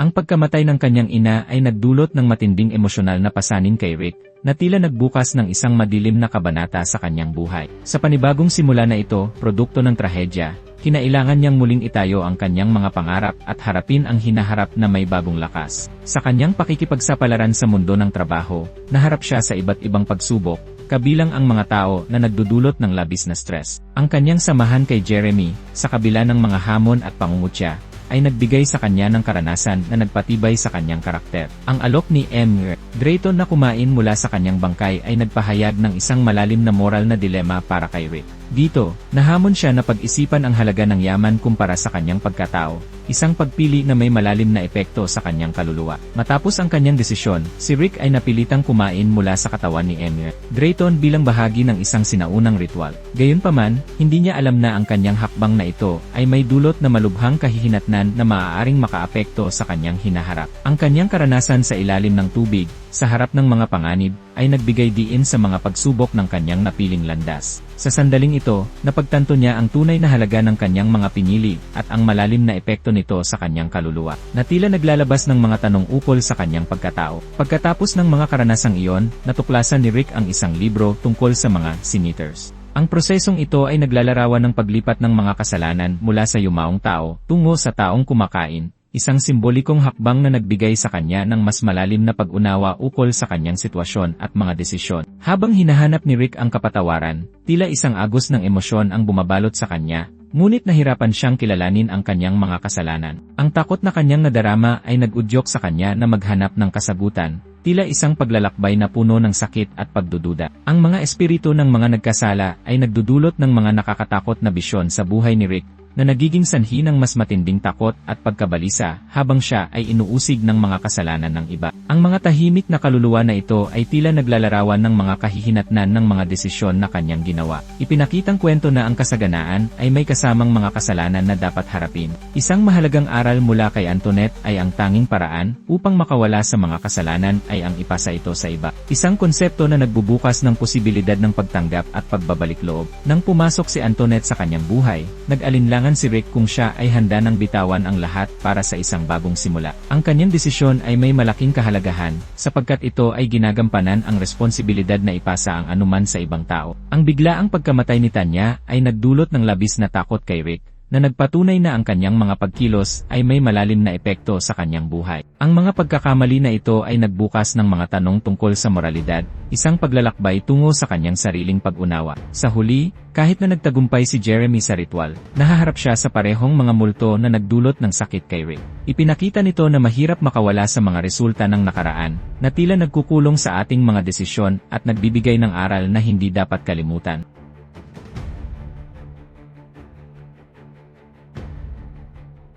Ang pagkamatay ng kanyang ina ay nagdulot ng matinding emosyonal na pasanin kay Rick, na tila nagbukas ng isang madilim na kabanata sa kanyang buhay. Sa panibagong simula na ito, produkto ng trahedya, kinailangan niyang muling itayo ang kanyang mga pangarap at harapin ang hinaharap na may bagong lakas. Sa kanyang pakikipagsapalaran sa mundo ng trabaho, naharap siya sa iba't ibang pagsubok, kabilang ang mga tao na nagdudulot ng labis na stress. Ang kanyang samahan kay Jeremy, sa kabila ng mga hamon at pangungutya, ay nagbigay sa kanya ng karanasan na nagpatibay sa kanyang karakter. Ang alok ni M. Drayton na kumain mula sa kanyang bangkay ay nagpahayag ng isang malalim na moral na dilema para kay Rick. Dito, nahamon siya na pag-isipan ang halaga ng yaman kumpara sa kanyang pagkatao, isang pagpili na may malalim na epekto sa kanyang kaluluwa. Matapos ang kanyang desisyon, si Rick ay napilitang kumain mula sa katawan ni M. Drayton bilang bahagi ng isang sinaunang ritual. Gayunpaman, hindi niya alam na ang kanyang hakbang na ito ay may dulot na malubhang kahihinatnan na maaaring makaapekto sa kanyang hinaharap. Ang kanyang karanasan sa ilalim ng tubig, sa harap ng mga panganib, ay nagbigay diin sa mga pagsubok ng kanyang napiling landas. Sa sandaling ito, napagtanto niya ang tunay na halaga ng kanyang mga pinili at ang malalim na epekto nito sa kanyang kaluluwa, na tila naglalabas ng mga tanong ukol sa kanyang pagkatao. Pagkatapos ng mga karanasang iyon, natuklasan ni Rick ang isang libro tungkol sa mga sin eaters. Ang prosesong ito ay naglalarawan ng paglipat ng mga kasalanan mula sa yumaong tao tungo sa taong kumakain, isang simbolikong hakbang na nagbigay sa kanya ng mas malalim na pag-unawa ukol sa kanyang sitwasyon at mga desisyon. Habang hinahanap ni Rick ang kapatawaran, tila isang agos ng emosyon ang bumabalot sa kanya, ngunit nahirapan siyang kilalanin ang kanyang mga kasalanan. Ang takot na kanyang nadarama ay nag-udyok sa kanya na maghanap ng kasagutan, tila isang paglalakbay na puno ng sakit at pagdududa. Ang mga espiritu ng mga nagkasala ay nagdudulot ng mga nakakatakot na bisyon sa buhay ni Rick, na nagiging sanhi ng mas matinding takot at pagkabalisa habang siya ay inuusig ng mga kasalanan ng iba. Ang mga tahimik na kaluluwa na ito ay tila naglalarawan ng mga kahihinatnan ng mga desisyon na kanyang ginawa. Ipinakitang kwento na ang kasaganaan ay may kasamang mga kasalanan na dapat harapin. Isang mahalagang aral mula kay Antoinette ay ang tanging paraan upang makawala sa mga kasalanan ay ang ipasa ito sa iba. Isang konsepto na nagbubukas ng posibilidad ng pagtanggap at pagbabalik loob. Nang pumasok si Antoinette sa kanyang buhay, nag-alinlangan si Rick kung siya ay handa ng bitawan ang lahat para sa isang bagong simula. Ang kanyang desisyon ay may malaking kahalagahan, sapagkat ito ay ginagampanan ang responsibilidad na ipasa ang anuman sa ibang tao. Ang biglaang pagkamatay ni Tanya ay nagdulot ng labis na takot kay Rick, na nagpatunay na ang kanyang mga pagkilos ay may malalim na epekto sa kanyang buhay. Ang mga pagkakamali na ito ay nagbukas ng mga tanong tungkol sa moralidad, isang paglalakbay tungo sa kanyang sariling pag-unawa. Sa huli, kahit na nagtagumpay si Jeremy sa ritual, nahaharap siya sa parehong mga multo na nagdulot ng sakit kay Rick. Ipinakita nito na mahirap makawala sa mga resulta ng nakaraan, na tila nagkukulong sa ating mga desisyon at nagbibigay ng aral na hindi dapat kalimutan.